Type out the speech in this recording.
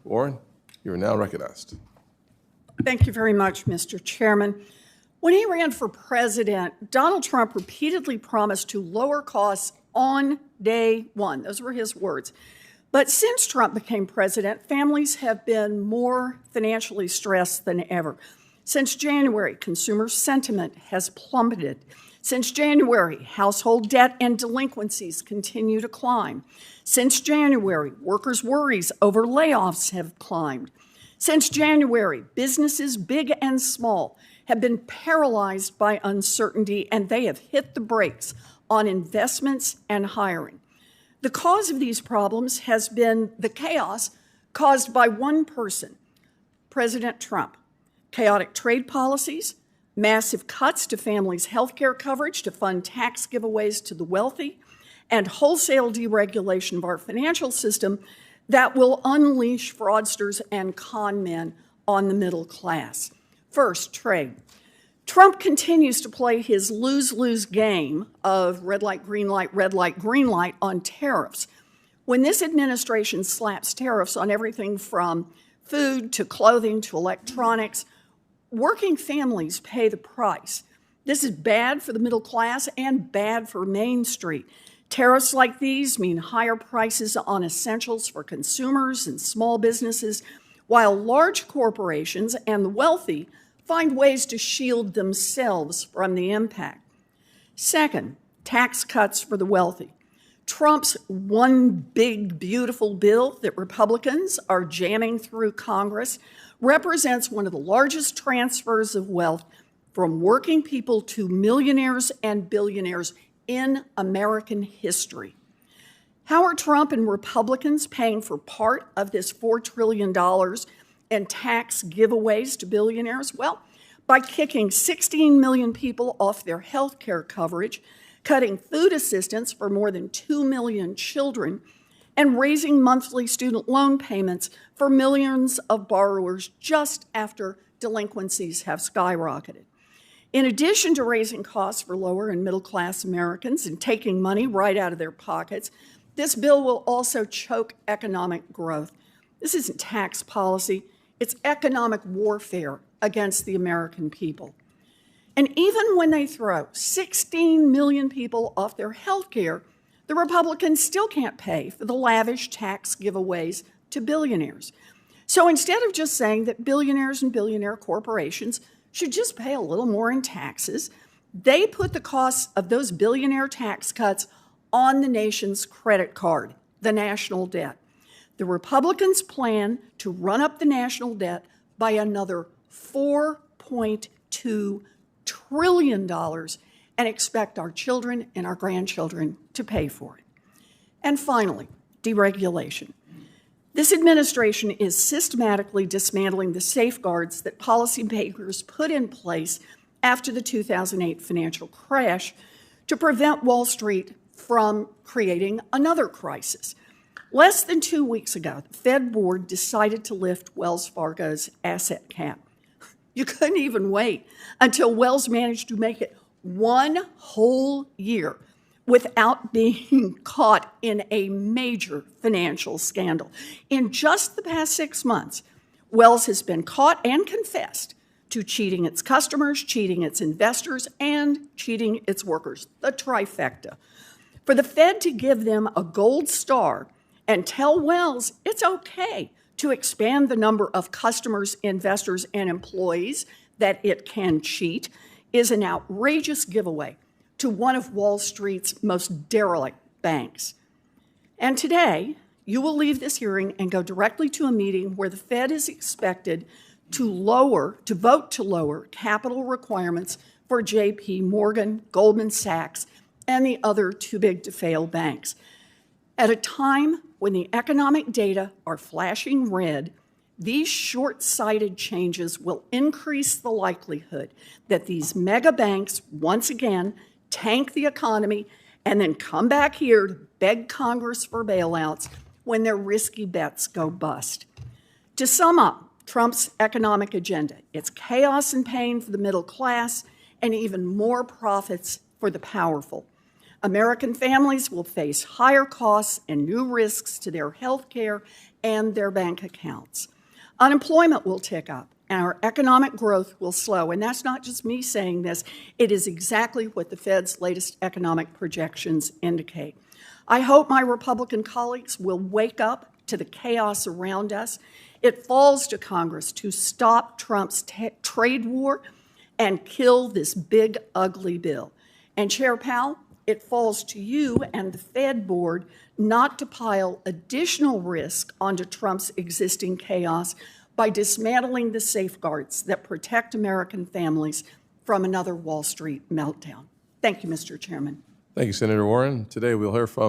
Warren, you are now recognized. Thank you very much, Mr. Chairman. When he ran for president, Donald Trump repeatedly promised to lower costs on day one. Those were his words. But since Trump became president, families have been more financially stressed than ever. Since January, consumer sentiment has plummeted. Since January, household debt and delinquencies continue to climb. Since January, workers' worries over layoffs have climbed. Since January, businesses big and small have been paralyzed by uncertainty, and they have hit the brakes on investments and hiring. The cause of these problems has been the chaos caused by one person, President Trump. Chaotic trade policies, massive cuts to families' health care coverage to fund tax giveaways to the wealthy, and wholesale deregulation of our financial system that will unleash fraudsters and con men on the middle class. First, trade. Trump continues to play his lose-lose game of red light, green light on tariffs. When this administration slaps tariffs on everything from food to clothing to electronics, working families pay the price. This is bad for the middle class and bad for Main Street. Tariffs like these mean higher prices on essentials for consumers and small businesses, while large corporations and the wealthy find ways to shield themselves from the impact. Second, tax cuts for the wealthy. Trump's one big, beautiful bill that Republicans are jamming through Congress represents one of the largest transfers of wealth from working people to millionaires and billionaires in American history. How are Trump and Republicans paying for part of this $4 trillion in tax giveaways to billionaires? Well, by kicking 16 million people off their health care coverage, cutting food assistance for more than 2 million children, and raising monthly student loan payments for millions of borrowers just after delinquencies have skyrocketed. In addition to raising costs for lower and middle class Americans and taking money right out of their pockets, this bill will also choke economic growth. This isn't tax policy, it's economic warfare against the American people. And even when they throw 16 million people off their health care, the Republicans still can't pay for the lavish tax giveaways to billionaires. So instead of just saying that billionaires and billionaire corporations should just pay a little more in taxes, they put the costs of those billionaire tax cuts on the nation's credit card, the national debt. The Republicans plan to run up the national debt by another $4.2 trillion and expect our children and our grandchildren to pay for it. And finally, deregulation. This administration is systematically dismantling the safeguards that policymakers put in place after the 2008 financial crash to prevent Wall Street from creating another crisis. Less than 2 weeks ago, the Fed board decided to lift Wells Fargo's asset cap. You couldn't even wait until Wells managed to make it one whole year without being caught in a major financial scandal. In just the past 6 months, Wells has been caught and confessed to cheating its customers, cheating its investors, and cheating its workers, the trifecta. For the Fed to give them a gold star and tell Wells it's okay to expand the number of customers, investors, and employees that it can cheat is an outrageous giveaway to one of Wall Street's most derelict banks. And today, you will leave this hearing and go directly to a meeting where the Fed is expected to vote to lower capital requirements for J.P. Morgan, Goldman Sachs, and the other too-big-to-fail banks. At a time when the economic data are flashing red, these short-sighted changes will increase the likelihood that these mega banks once again tank the economy and then come back here to beg Congress for bailouts when their risky bets go bust. To sum up Trump's economic agenda, it's chaos and pain for the middle class and even more profits for the powerful. American families will face higher costs and new risks to their health care and their bank accounts. Unemployment will tick up, and our economic growth will slow. And that's not just me saying this. It is exactly what the Fed's latest economic projections indicate. I hope my Republican colleagues will wake up to the chaos around us. It falls to Congress to stop Trump's trade war and kill this big, ugly bill. And Chair Powell, it falls to you and the Fed board not to pile additional risk onto Trump's existing chaos by dismantling the safeguards that protect American families from another Wall Street meltdown. Thank you, Mr. Chairman. Thank you, Senator Warren. Today we'll hear from